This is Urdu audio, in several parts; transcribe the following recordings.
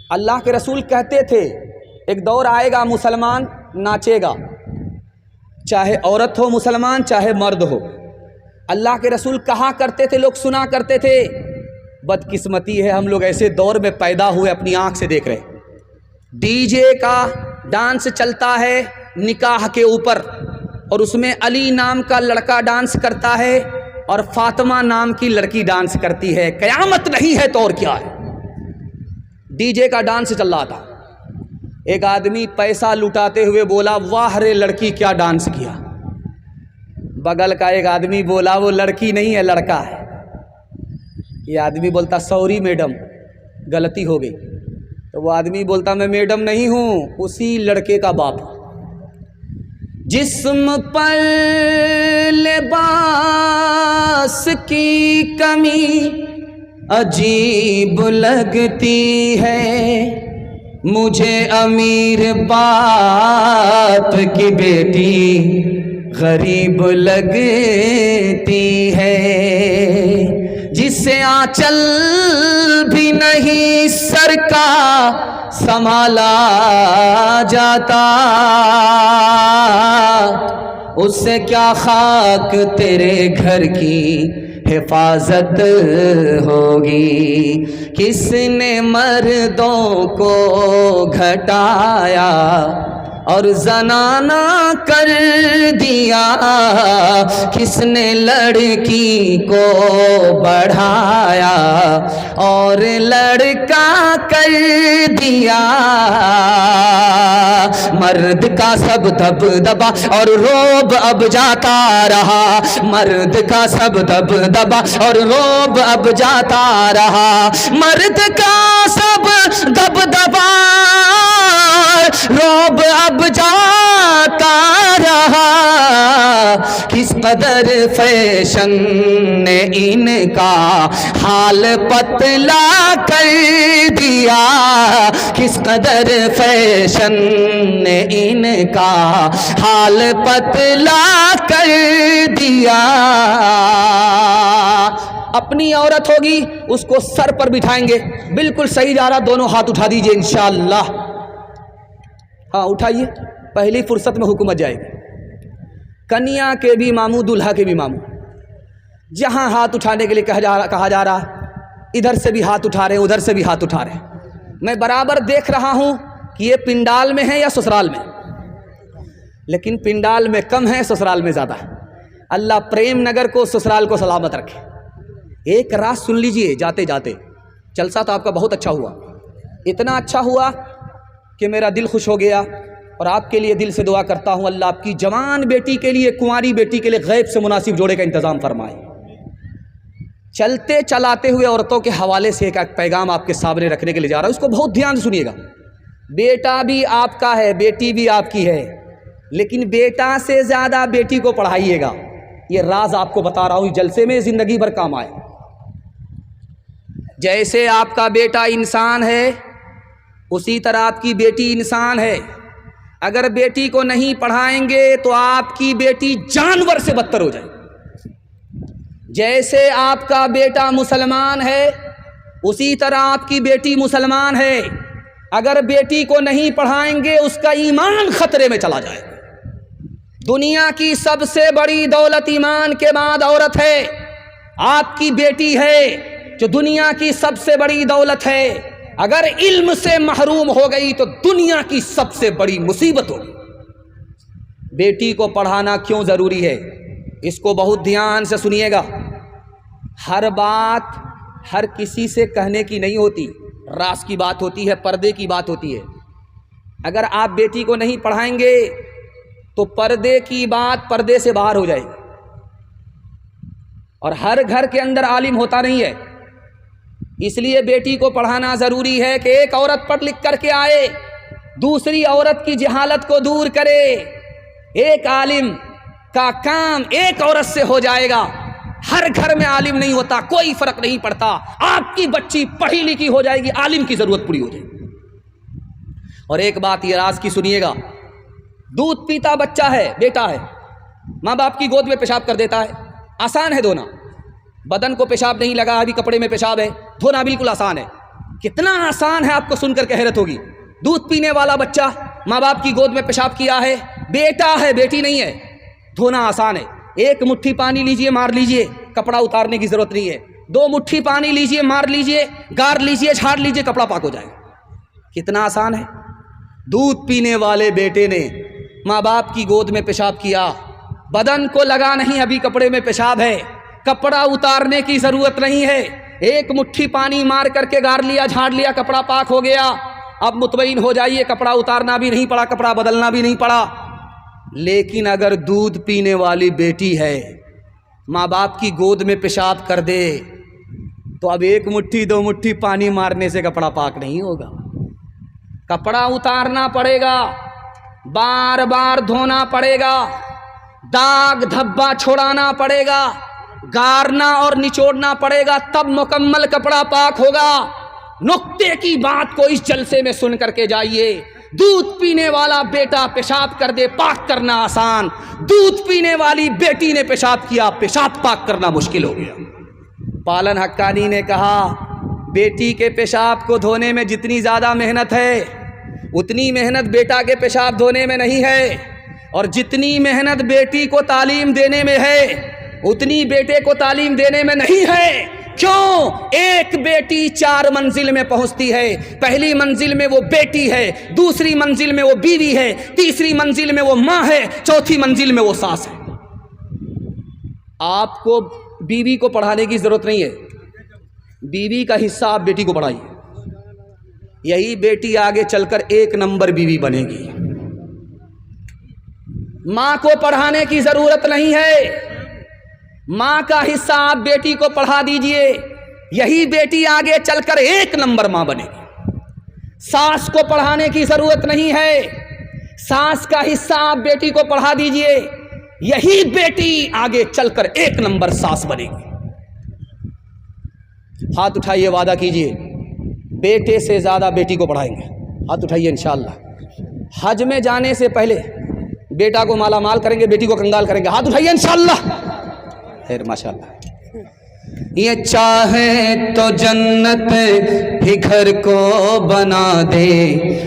اللہ کے رسول کہتے تھے ایک دور آئے گا مسلمان ناچے گا، چاہے عورت ہو مسلمان چاہے مرد ہو۔ اللہ کے رسول کہا کرتے تھے، لوگ سنا کرتے تھے۔ بدقسمتی ہے ہم لوگ ایسے دور میں پیدا ہوئے، اپنی آنکھ سے دیکھ رہے۔ ڈی جے کا ڈانس چلتا ہے نکاح کے اوپر، اور اس میں علی نام کا لڑکا ڈانس کرتا ہے اور فاطمہ نام کی لڑکی ڈانس کرتی ہے۔ قیامت نہیں ہے تو اور کیا ہے؟ ڈی جے کا ڈانس چل رہا تھا، ایک آدمی پیسہ لٹاتے ہوئے بولا واہ رے لڑکی کیا ڈانس کیا۔ بغل کا ایک آدمی بولا وہ لڑکی نہیں ہے لڑکا ہے۔ یہ آدمی بولتا سوری میڈم غلطی ہو گئی، تو وہ آدمی بولتا میں میڈم نہیں ہوں، اسی لڑکے کا باپ ہوں۔ جسم پر لباس کی کمی عجیب لگتی ہے، مجھے امیر باپ کی بیٹی غریب لگتی ہے، جسے آنچل بھی نہیں سر کا سنبھالا جاتا، اس سے کیا خاک تیرے گھر کی حفاظت ہوگی۔ کس نے مردوں کو گھٹایا اور زنانہ کر دیا، کس نے لڑکی کو بڑھایا اور لڑکا کر دیا۔ مرد کا سب دبدبا اور روب اب جاتا رہا، مرد کا سب دبدبا اور روب اب جاتا رہا، مرد کا سب دبدبا روب اب جاتا رہا۔ کس قدر فیشن نے ان کا حال پتلا کر دیا، کس قدر فیشن نے ان کا حال پتلا کر دیا۔ اپنی عورت ہوگی اس کو سر پر بٹھائیں گے، بالکل صحیح جا رہا، دونوں ہاتھ اٹھا دیجئے انشاءاللہ۔ ہاں اٹھائیے، پہلی فرصت میں حکومت جائے گی۔ کنیا کے بھی ماموں دولہا کے بھی ماموں، جہاں ہاتھ اٹھانے کے لیے کہا جا رہا ادھر سے بھی ہاتھ اٹھا رہے ہیں، ادھر سے بھی ہاتھ اٹھا رہے ہیں۔ میں برابر دیکھ رہا ہوں کہ یہ پنڈال میں ہے یا سسرال میں، لیکن پنڈال میں کم ہے سسرال میں زیادہ ہے۔ اللہ پریم نگر کو سسرال کو سلامت رکھے۔ ایک رات سن لیجئے جاتے جاتے، جلسہ تو آپ کا بہت اچھا ہوا، اتنا اچھا ہوا کہ میرا دل خوش ہو گیا، اور آپ کے لیے دل سے دعا کرتا ہوں اللہ آپ کی جوان بیٹی کے لیے، کنواری بیٹی کے لیے غیب سے مناسب جوڑے کا انتظام فرمائے۔ چلتے چلاتے ہوئے عورتوں کے حوالے سے ایک پیغام آپ کے سامنے رکھنے کے لیے جا رہا ہے، اس کو بہت دھیان سے سنیے گا۔ بیٹا بھی آپ کا ہے، بیٹی بھی آپ کی ہے، لیکن بیٹا سے زیادہ بیٹی کو پڑھائیے گا۔ یہ راز آپ کو بتا رہا ہوں، جلسے میں زندگی بھر کام آئے۔ جیسے آپ کا بیٹا انسان ہے اسی طرح آپ کی بیٹی انسان ہے۔ اگر بیٹی کو نہیں پڑھائیں گے تو آپ کی بیٹی جانور سے بدتر ہو جائے۔ جیسے آپ کا بیٹا مسلمان ہے اسی طرح آپ کی بیٹی مسلمان ہے۔ اگر بیٹی کو نہیں پڑھائیں گے اس کا ایمان خطرے میں چلا جائے۔ دنیا کی سب سے بڑی دولت ایمان کے بعد عورت ہے، آپ کی بیٹی ہے جو دنیا کی سب سے بڑی دولت ہے۔ اگر علم سے محروم ہو گئی تو دنیا کی سب سے بڑی مصیبت ہوگی۔ بیٹی کو پڑھانا کیوں ضروری ہے، اس کو بہت دھیان سے سنیے گا۔ ہر بات ہر کسی سے کہنے کی نہیں ہوتی، راز کی بات ہوتی ہے، پردے کی بات ہوتی ہے۔ اگر آپ بیٹی کو نہیں پڑھائیں گے تو پردے کی بات پردے سے باہر ہو جائے گی، اور ہر گھر کے اندر عالم ہوتا نہیں ہے۔ اس لیے بیٹی کو پڑھانا ضروری ہے کہ ایک عورت پڑھ لکھ کر کے آئے، دوسری عورت کی جہالت کو دور کرے۔ ایک عالم کا کام ایک عورت سے ہو جائے گا۔ ہر گھر میں عالم نہیں ہوتا، کوئی فرق نہیں پڑتا۔ آپ کی بچی پڑھی لکھی ہو جائے گی، عالم کی ضرورت پوری ہو جائے گی۔ اور ایک بات یہ راز کی سنیے گا، دودھ پیتا بچہ ہے، بیٹا ہے، ماں باپ کی گود میں پیشاب کر دیتا ہے، آسان ہے دھونا۔ بدن کو پیشاب نہیں لگا، ابھی کپڑے میں پیشاب ہے، دھونا بالکل آسان ہے۔ کتنا آسان ہے، آپ کو سن کر کے حیرت ہوگی. دودھ پینے والا بچہ ماں باپ کی گود میں پیشاب کیا ہے، بیٹا ہے بیٹی نہیں ہے، دھونا آسان ہے. ایک مٹھی پانی لیجئے مار لیجئے، کپڑا اتارنے کی ضرورت نہیں ہے. 2 مٹھی پانی لیجئے مار لیجئے، گار لیجئے، جھاڑ لیجئے، کپڑا پاک ہو جائے. کتنا آسان ہے. دودھ پینے والے بیٹے نے ماں باپ کی گود میں پیشاب کیا، بدن کو لگا نہیں، ابھی کپڑے میں پیشاب ہے، کپڑا اتارنے کی ضرورت نہیں ہے، ایک مٹھی پانی مار کر کے گار لیا، جھاڑ لیا، کپڑا پاک ہو گیا. اب مطمئن ہو جائیے، کپڑا اتارنا بھی نہیں پڑا، کپڑا بدلنا بھی نہیں پڑا. لیکن اگر دودھ پینے والی بیٹی ہے، ماں باپ کی گود میں پیشاب کر دے تو اب 1 مٹھی 2 مٹھی پانی مارنے سے کپڑا پاک نہیں ہوگا، کپڑا اتارنا پڑے گا، بار بار دھونا پڑے گا، داغ دھبا چھوڑانا پڑے گا، گارنا اور نچوڑنا پڑے گا، تب مکمل کپڑا پاک ہوگا. نقطے کی بات کو اس جلسے میں سن کر کے جائیے. دودھ پینے والا بیٹا پیشاب کر دے، پاک کرنا آسان. دودھ پینے والی بیٹی نے پیشاب کیا، پیشاب پاک کرنا مشکل ہو گیا. پالن حقانی نے کہا بیٹی کے پیشاب کو دھونے میں جتنی زیادہ محنت ہے اتنی محنت بیٹا کے پیشاب دھونے میں نہیں ہے، اور جتنی محنت بیٹی کو تعلیم دینے میں ہے اتنی بیٹے کو تعلیم دینے میں نہیں ہے. کیوں؟ ایک بیٹی 4 منزل میں پہنچتی ہے. پہلی منزل میں وہ بیٹی ہے، دوسری منزل میں وہ بیوی ہے، تیسری منزل میں وہ ماں ہے، چوتھی منزل میں وہ ساس ہے. آپ کو بیوی کو پڑھانے کی ضرورت نہیں ہے، بیوی کا حصہ آپ بیٹی کو پڑھائیے، یہی بیٹی آگے چل کر 1 نمبر بیوی بنے گی. ماں کو پڑھانے کی ضرورت نہیں ہے، ماں کا حصہ آپ بیٹی کو پڑھا دیجئے، یہی بیٹی آگے چل کر 1 نمبر ماں بنے گی. ساس کو پڑھانے کی ضرورت نہیں ہے، ساس کا حصہ آپ بیٹی کو پڑھا دیجئے، یہی بیٹی آگے چل کر 1 نمبر ساس بنے گی. ہاتھ اٹھائیے، وعدہ کیجئے بیٹے سے زیادہ بیٹی کو پڑھائیں گے. ہاتھ اٹھائیے انشاءاللہ. حج میں جانے سے پہلے بیٹا کو مالا مال کریں گے، بیٹی کو کنگال کریں گے. ہاتھ اٹھائیے انشاءاللہ. خیر ماشاءاللہ. یہ چاہے تو جنت ہی گھر کو بنا دے،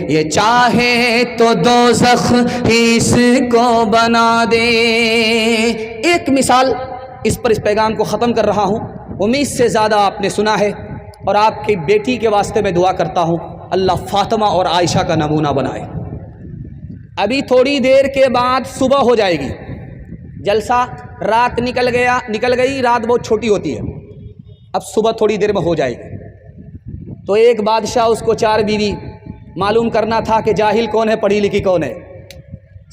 یہ چاہے تو دوزخ ہی اس کو بنا دے. ایک مثال اس پر اس پیغام کو ختم کر رہا ہوں. امید سے زیادہ آپ نے سنا ہے، اور آپ کی بیٹی کے واسطے میں دعا کرتا ہوں اللہ فاطمہ اور عائشہ کا نمونہ بنائے. ابھی تھوڑی دیر کے بعد صبح ہو جائے گی، جلسہ رات نکل گئی، رات بہت چھوٹی ہوتی ہے، اب صبح تھوڑی دیر میں ہو جائے گی. تو ایک بادشاہ، اس کو 4 بیوی، معلوم کرنا تھا کہ جاہل کون ہے، پڑھی لکھی کون ہے.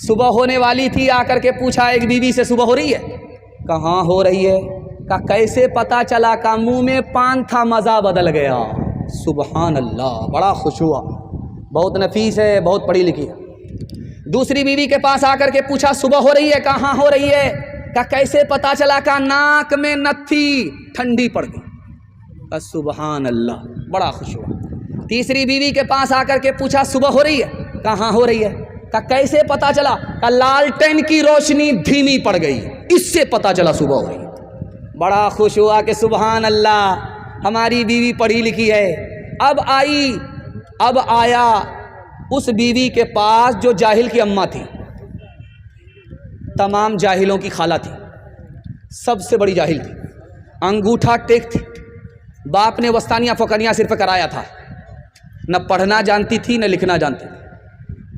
صبح ہونے والی تھی، آ کر کے پوچھا ایک بیوی سے صبح ہو رہی ہے؟ کہاں ہو رہی ہے؟ کہا کیسے پتا چلا؟ کا منہ میں پان تھا، مزہ بدل گیا. سبحان اللہ، بڑا خوش ہوا، بہت نفیس ہے، بہت پڑھی لکھی ہے. دوسری بیوی کے پاس آ کر کے پوچھا صبح ہو رہی ہے؟ کہاں ہو رہی ہے؟ کہا کیسے پتا چلا؟ کہا ناک میں نت تھی، ٹھنڈی پڑ گئی. سبحان اللہ، بڑا خوش ہوا. تیسری بیوی کے پاس آ کر کے پوچھا صبح ہو رہی ہے؟ کہاں ہو رہی ہے؟ کہا کیسے پتا چلا؟ کہا لالٹین کی روشنی دھیمی پڑ گئی، اس سے پتا چلا صبح ہو رہی ہے. بڑا خوش ہوا کہ سبحان اللہ، ہماری بیوی پڑھی لکھی ہے. اب آیا اس بیوی کے پاس جو جاہل کی اماں تھی، تمام جاہلوں کی خالہ تھی، سب سے بڑی جاہل تھی، انگوٹھا ٹیک تھی. باپ نے وستانیہ فوقانیہ صرف کرایا تھا، نہ پڑھنا جانتی تھی نہ لکھنا جانتی تھی.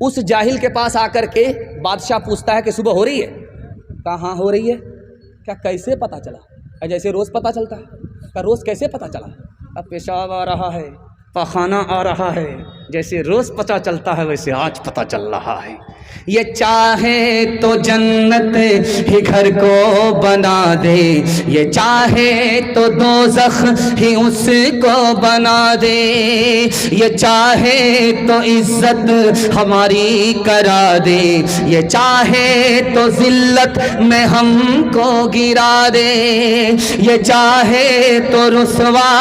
اس جاہل کے پاس آ کر کے بادشاہ پوچھتا ہے کہ صبح ہو رہی ہے؟ کہاں ہو رہی ہے؟ کیا کیسے پتا چلا؟ جیسے روز پتا چلتا ہے. کیا روز کیسے پتا چلا؟ اب پیشاب آ رہا ہے، پخانہ آ رہا ہے، جیسے روز پتا چلتا ہے ویسے آج پتا چل رہا ہے. یہ چاہے تو جنت ہی گھر کو بنا دے، یہ چاہے تو دوزخ ہی اس کو بنا دے، یہ چاہے تو عزت ہماری کرا دے، یہ چاہے تو ذلت میں ہم کو گرا دے، یہ چاہے تو رسوا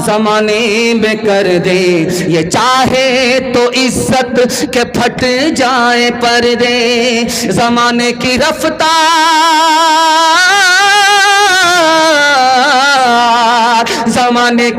زمانے میں کر دے، یہ چاہے تو عزت کے پھٹ جائے پردے. زمانے کی رفتار، زمانے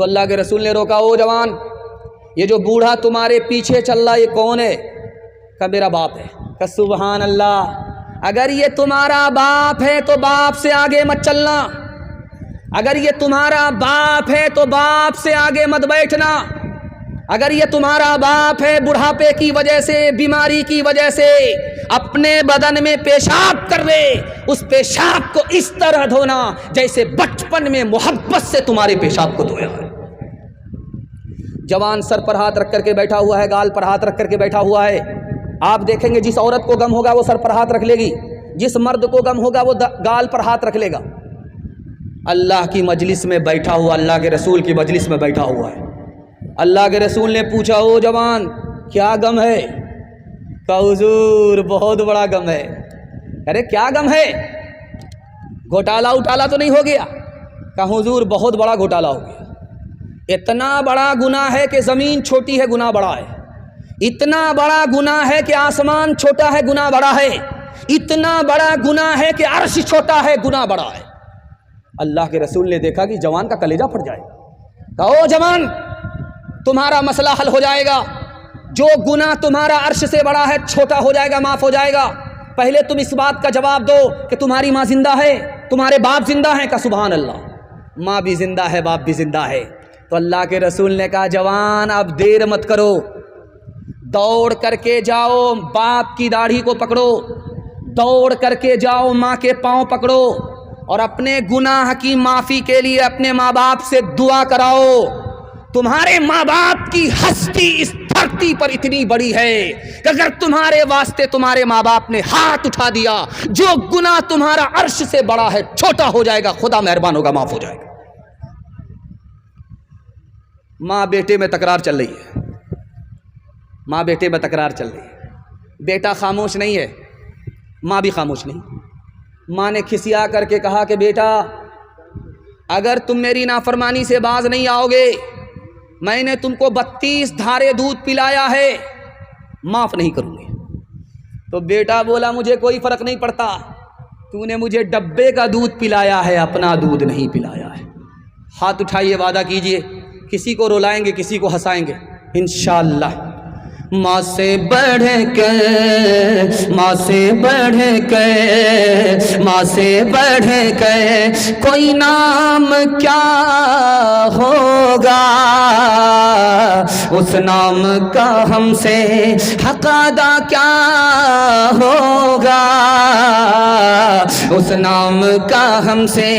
تو اللہ کے رسول نے روکا، او جوان، یہ جو بوڑھا تمہارے پیچھے چل رہا یہ کون ہے؟ کہا میرا باپ ہے۔ کہا سبحان اللہ، اگر یہ تمہارا باپ ہے تو باپ سے آگے مت چلنا، اگر یہ تمہارا باپ ہے تو باپ سے آگے مت بیٹھنا، اگر یہ تمہارا باپ ہے بڑھاپے کی وجہ سے، بیماری کی وجہ سے اپنے بدن میں پیشاب کر رہے، اس پیشاب کو اس طرح دھونا جیسے بچپن میں محبت سے تمہارے پیشاب کو دھویا ہے۔ جوان سر پر ہاتھ رکھ کر کے بیٹھا ہوا ہے، گال پر ہاتھ رکھ کر کے بیٹھا ہوا ہے۔ آپ دیکھیں گے جس عورت کو غم ہوگا وہ سر پر ہاتھ رکھ لے گی، جس مرد کو غم ہوگا وہ گال پر ہاتھ رکھ لے گا۔ اللہ کی مجلس میں بیٹھا ہوا، اللہ کے رسول کی مجلس میں بیٹھا ہوا ہے۔ اللہ کے رسول نے پوچھا، او جوان کیا غم ہے؟ کہا حضور بہت بڑا غم ہے۔ ارے کیا غم ہے؟ گھوٹالا اٹالا تو نہیں ہو گیا؟ کہا حضور بہت بڑا گھوٹالا ہو گیا، اتنا بڑا گناہ ہے کہ زمین چھوٹی ہے گناہ بڑا ہے، اتنا بڑا گناہ ہے کہ آسمان چھوٹا ہے گناہ بڑا ہے، اتنا بڑا گناہ ہے کہ عرش چھوٹا ہے گناہ بڑا ہے۔ اللہ کے رسول نے دیکھا کہ جوان کا کلیجہ پھٹ جائے گا۔ کہا او جوان تمہارا مسئلہ حل ہو جائے گا، جو گناہ تمہارا عرش سے بڑا ہے چھوٹا ہو جائے گا، معاف ہو جائے گا۔ پہلے تم اس بات کا جواب دو کہ تمہاری ماں زندہ ہے، تمہارے باپ زندہ ہیں؟ کہا سبحان اللہ، ماں بھی زندہ ہے باپ بھی زندہ ہے۔ تو اللہ کے رسول نے کہا جوان اب دیر مت کرو، دوڑ کر کے جاؤ باپ کی داڑھی کو پکڑو، دوڑ کر کے جاؤ ماں کے پاؤں پکڑو اور اپنے گناہ کی معافی کے لیے اپنے ماں باپ سے دعا کراؤ۔ تمہارے ماں باپ کی ہستی اس دھرتی پر اتنی بڑی ہے کہ اگر تمہارے واسطے تمہارے ماں باپ نے ہاتھ اٹھا دیا، جو گناہ تمہارا عرش سے بڑا ہے چھوٹا ہو جائے گا، خدا مہربان ہوگا معاف ہو جائے گا۔ ماں بیٹے میں تکرار چل رہی ہے، ماں بیٹے میں تکرار چل رہی ہے۔ بیٹا خاموش نہیں ہے، ماں بھی خاموش نہیں۔ ماں نے کھسیا کر کے کہا کہ بیٹا اگر تم میری نافرمانی سے باز نہیں آؤ گے، میں نے تم کو 32 دھارے دودھ پلایا ہے، معاف نہیں کروں گی۔ تو بیٹا بولا مجھے کوئی فرق نہیں پڑتا، تو نے مجھے ڈبے کا دودھ پلایا ہے، اپنا دودھ نہیں پلایا ہے۔ ہاتھ اٹھائیے، وعدہ کیجئے، کسی کو رلائیں گے کسی کو ہنسائیں گے انشاءاللہ۔ ماں سے بڑھ کر، ماں سے بڑھ کر، ماں سے بڑھ کر کوئی نام کیا ہوگا، اس نام کا ہم سے حق ادا کیا ہوگا، اس نام کا ہم سے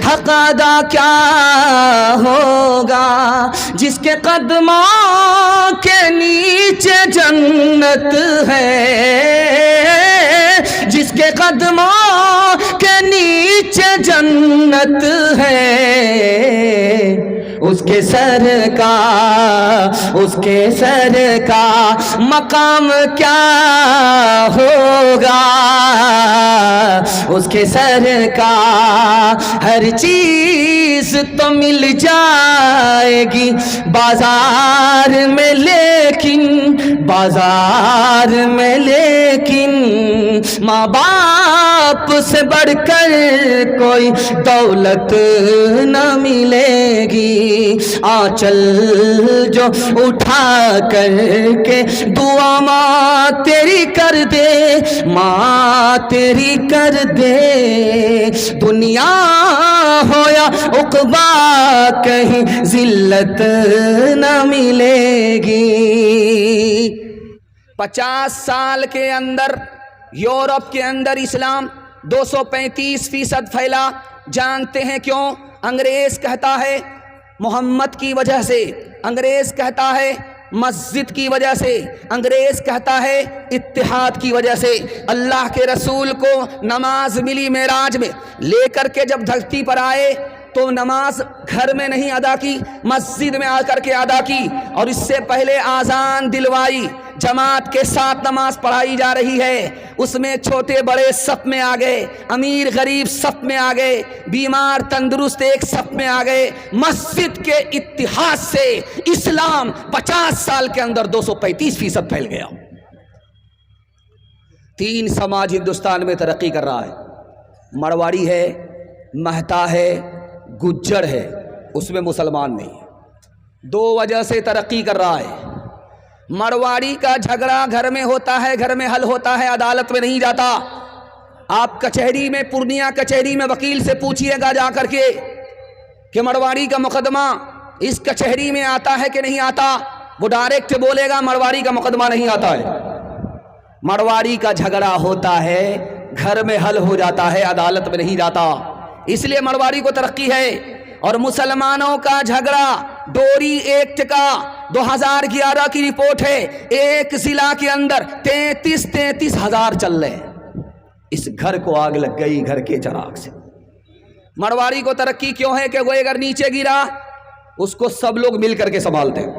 حق ادا کیا ہوگا، جس کے قدموں کے نیچے جنت ہے، جس کے قدموں کے نیچے جنت ہے، اس کے سر کا، اس کے سر کا مقام کیا ہوگا، اس کے سر کا ہر چیز تو مل جائے گی بازار میں، لیکن بازار میں لیکن ماں باپ سے بڑھ کر کوئی دولت نہ ملے گی۔ آنچل جو اٹھا کر کے دعا ماں تیری کر دے، ماں تیری کر دے، دنیا ہو یا عقبا کہیں ذلت نہ ملے گی۔ 50 سال کے اندر یورپ کے اندر اسلام 235% پھیلا۔ جانتے ہیں کیوں؟ انگریز کہتا ہے محمد کی وجہ سے، انگریز کہتا ہے مسجد کی وجہ سے، انگریز کہتا ہے اتحاد کی وجہ سے۔ اللہ کے رسول کو نماز ملی معراج میں، لے کر کے جب دھرتی پر آئے تو نماز گھر میں نہیں ادا کی، مسجد میں آ کر کے ادا کی، اور اس سے پہلے آذان دلوائی، جماعت کے ساتھ نماز پڑھائی جا رہی ہے، اس میں چھوٹے بڑے صف میں آ گئے، امیر غریب صف میں آ گئے، بیمار تندرست ایک صف میں آ گئے۔ مسجد کے اتحاد سے اسلام 50 سال کے اندر 235% پھیل گیا۔ 3 سماج ہندوستان میں ترقی کر رہا ہے، مرواڑی ہے، مہتا ہے، گجر ہے، اس میں مسلمان نہیں ہے۔ دو وجہ سے ترقی کر رہا ہے۔ مڑواڑی کا جھگڑا گھر میں ہوتا ہے، گھر میں حل ہوتا ہے، عدالت میں نہیں جاتا۔ آپ کچہری میں، پورنیہ کچہری میں وکیل سے پوچھئے گا جا کر کے کہ مڑواڑی کا مقدمہ اس کچہری میں آتا ہے کہ نہیں آتا، وہ ڈائریکٹ بولے گا مڑواڑی کا مقدمہ نہیں آتا ہے۔ مڑواڑی کا جھگڑا ہوتا ہے، گھر میں حل ہو جاتا ہے، عدالت میں نہیں جاتا، اس لیے مڑواڑی کو ترقی ہے۔ اور مسلمانوں کا جھگڑا ڈوری ایکٹ کا 2011 کی رپورٹ ہے، ایک ضلع کے اندر 33 ہزار چل رہے ہیں۔ اس گھر کو آگ لگ گئی گھر کے چراغ سے۔ مڑواڑی کو ترقی کیوں ہے کہ وہ اگر نیچے گرا اس کو سب لوگ مل کر کے سنبھالتے ہیں۔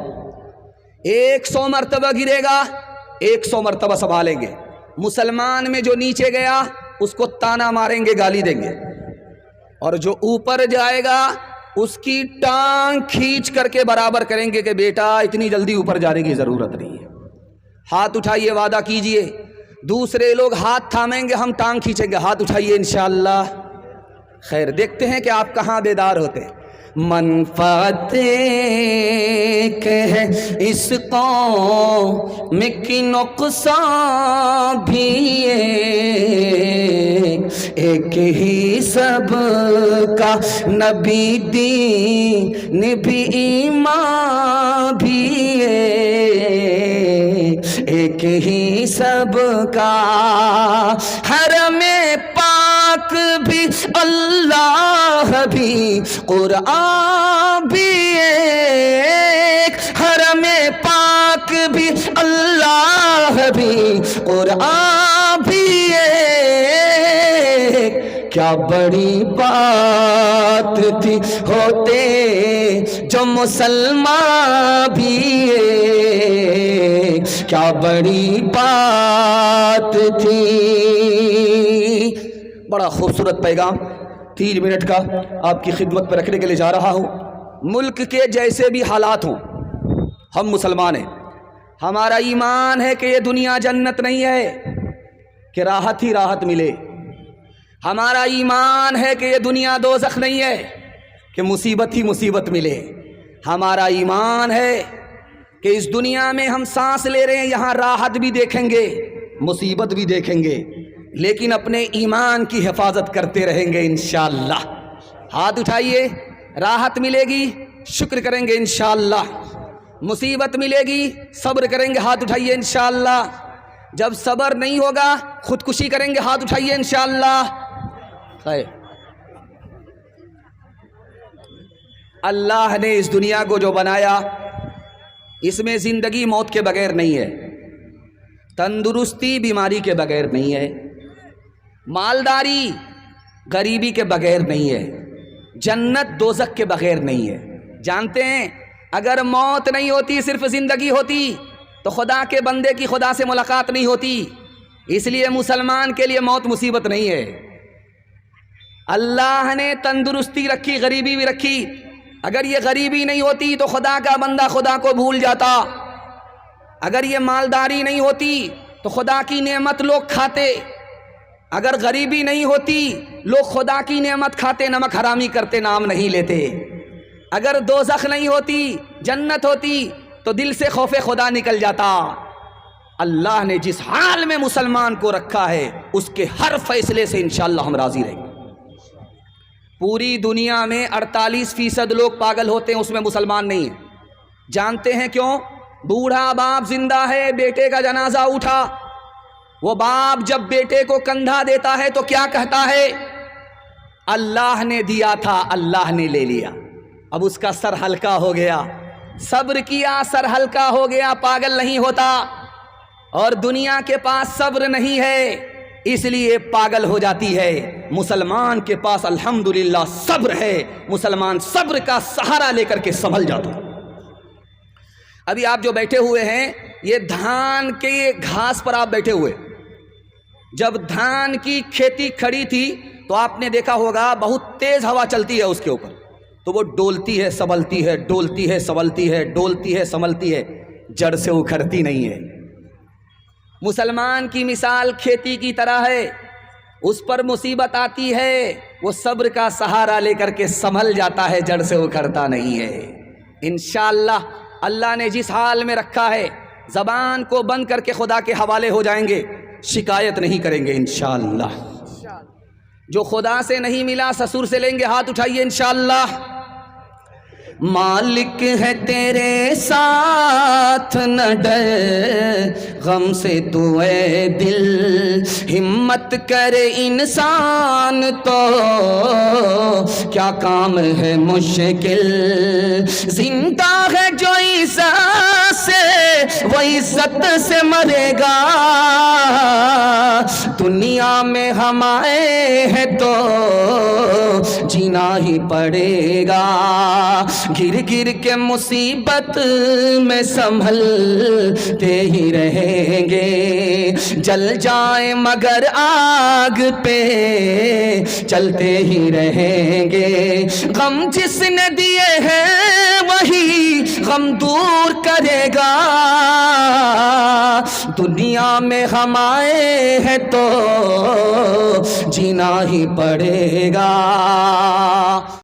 100 مرتبہ گرے گا 100 مرتبہ سنبھالیں گے۔ مسلمان میں جو نیچے گیا اس کو تانا ماریں گے، گالی دیں گے، اور جو اوپر جائے گا اس کی ٹانگ کھینچ کر کے برابر کریں گے کہ بیٹا اتنی جلدی اوپر جانے کی ضرورت نہیں ہے۔ ہاتھ اٹھائیے، وعدہ کیجئے، دوسرے لوگ ہاتھ تھامیں گے، ہم ٹانگ کھینچیں گے، ہاتھ اٹھائیے انشاءاللہ۔ خیر، دیکھتے ہیں کہ آپ کہاں بیدار ہوتے ہیں۔ منفعت کے ہے اس قوم کی نقصان بھی ایک ہی سب کا نبی دین بھی ایمان بھی ایک ہی سب کا حرم پاک بھی اللہ بھی قرآن بھی ایک، حرم پاک بھی اللہ بھی قرآن بھی ایک۔ کیا بڑی بات تھی ہوتے جو مسلمان بھی ایک، کیا بڑی بات تھی۔ بڑا خوبصورت پیغام 3 منٹ کا آپ کی خدمت پر رکھنے کے لیے جا رہا ہوں۔ ملک کے جیسے بھی حالات ہوں، ہم مسلمان ہیں، ہمارا ایمان ہے کہ یہ دنیا جنت نہیں ہے کہ راحت ہی راحت ملے۔ ہمارا ایمان ہے کہ یہ دنیا دوزخ نہیں ہے کہ مصیبت ہی مصیبت ملے۔ ہمارا ایمان ہے کہ اس دنیا میں ہم سانس لے رہے ہیں، یہاں راحت بھی دیکھیں گے، مصیبت بھی دیکھیں گے، لیکن اپنے ایمان کی حفاظت کرتے رہیں گے انشاءاللہ۔ ہاتھ اٹھائیے، راحت ملے گی شکر کریں گے انشاءاللہ، مصیبت ملے گی صبر کریں گے، ہاتھ اٹھائیے انشاءاللہ، جب صبر نہیں ہوگا خودکشی کریں گے، ہاتھ اٹھائیے انشاءاللہ۔ خیر، اللہ نے اس دنیا کو جو بنایا اس میں زندگی موت کے بغیر نہیں ہے، تندرستی بیماری کے بغیر نہیں ہے، مالداری غریبی کے بغیر نہیں ہے، جنت دوزخ کے بغیر نہیں ہے۔ جانتے ہیں اگر موت نہیں ہوتی صرف زندگی ہوتی تو خدا کے بندے کی خدا سے ملاقات نہیں ہوتی، اس لیے مسلمان کے لیے موت مصیبت نہیں ہے۔ اللہ نے تندرستی رکھی، غریبی بھی رکھی، اگر یہ غریبی نہیں ہوتی تو خدا کا بندہ خدا کو بھول جاتا، اگر یہ مالداری نہیں ہوتی تو خدا کی نعمت لوگ کھاتے، اگر غریبی نہیں ہوتی لوگ خدا کی نعمت کھاتے، نمک حرامی کرتے، نام نہیں لیتے، اگر دوزخ نہیں ہوتی جنت ہوتی تو دل سے خوف خدا نکل جاتا۔ اللہ نے جس حال میں مسلمان کو رکھا ہے اس کے ہر فیصلے سے انشاءاللہ ہم راضی رہیں گے۔ پوری دنیا میں 48% لوگ پاگل ہوتے ہیں، اس میں مسلمان نہیں ہیں۔ جانتے ہیں کیوں؟ بوڑھا باپ زندہ ہے، بیٹے کا جنازہ اٹھا، وہ باپ جب بیٹے کو کندھا دیتا ہے تو کیا کہتا ہے؟ اللہ نے دیا تھا، اللہ نے لے لیا، اب اس کا سر ہلکا ہو گیا، صبر کیا سر ہلکا ہو گیا، پاگل نہیں ہوتا۔ اور دنیا کے پاس صبر نہیں ہے اس لیے پاگل ہو جاتی ہے، مسلمان کے پاس الحمدللہ صبر ہے، مسلمان صبر کا سہارا لے کر کے سنبھل جاتا۔ ابھی آپ جو بیٹھے ہوئے ہیں یہ دھان کے گھاس پر آپ بیٹھے ہوئے، جب دھان کی کھیتی کھڑی تھی تو آپ نے دیکھا ہوگا بہت تیز ہوا چلتی ہے اس کے اوپر، تو وہ ڈولتی ہے سنبھلتی ہے، ڈولتی ہے سنبھلتی ہے، ڈولتی ہے سنبھلتی ہے، جڑ سے اکھڑتی نہیں ہے۔ مسلمان کی مثال کھیتی کی طرح ہے، اس پر مصیبت آتی ہے وہ صبر کا سہارا لے کر کے سنبھل جاتا ہے، جڑ سے اکھڑتا نہیں ہے۔ انشاءاللہ اللہ نے جس حال میں رکھا ہے زبان کو بند کر کے خدا کے حوالے ہو جائیں گے، شکایت نہیں کریں گے انشاءاللہ۔ جو خدا سے نہیں ملا سسر سے لیں گے، ہاتھ اٹھائیے انشاءاللہ۔ مالک ہے تیرے ساتھ نہ ڈر غم سے تو اے دل، ہمت کرے انسان تو کیا کام ہے مشکل، زندہ ہے جو عزت سے وہ عزت سے مرے گا، دنیا میں ہم آئے ہیں تو جینا ہی پڑے گا، گر گر کے مصیبت میں سنبھلتے ہی رہیں گے، جل جائیں مگر آگ پہ چلتے ہی رہیں گے، غم جس نے دیے ہیں وہی غم دور کرے گا، دنیا میں ہم آئے ہیں تو جینا ہی پڑے گا۔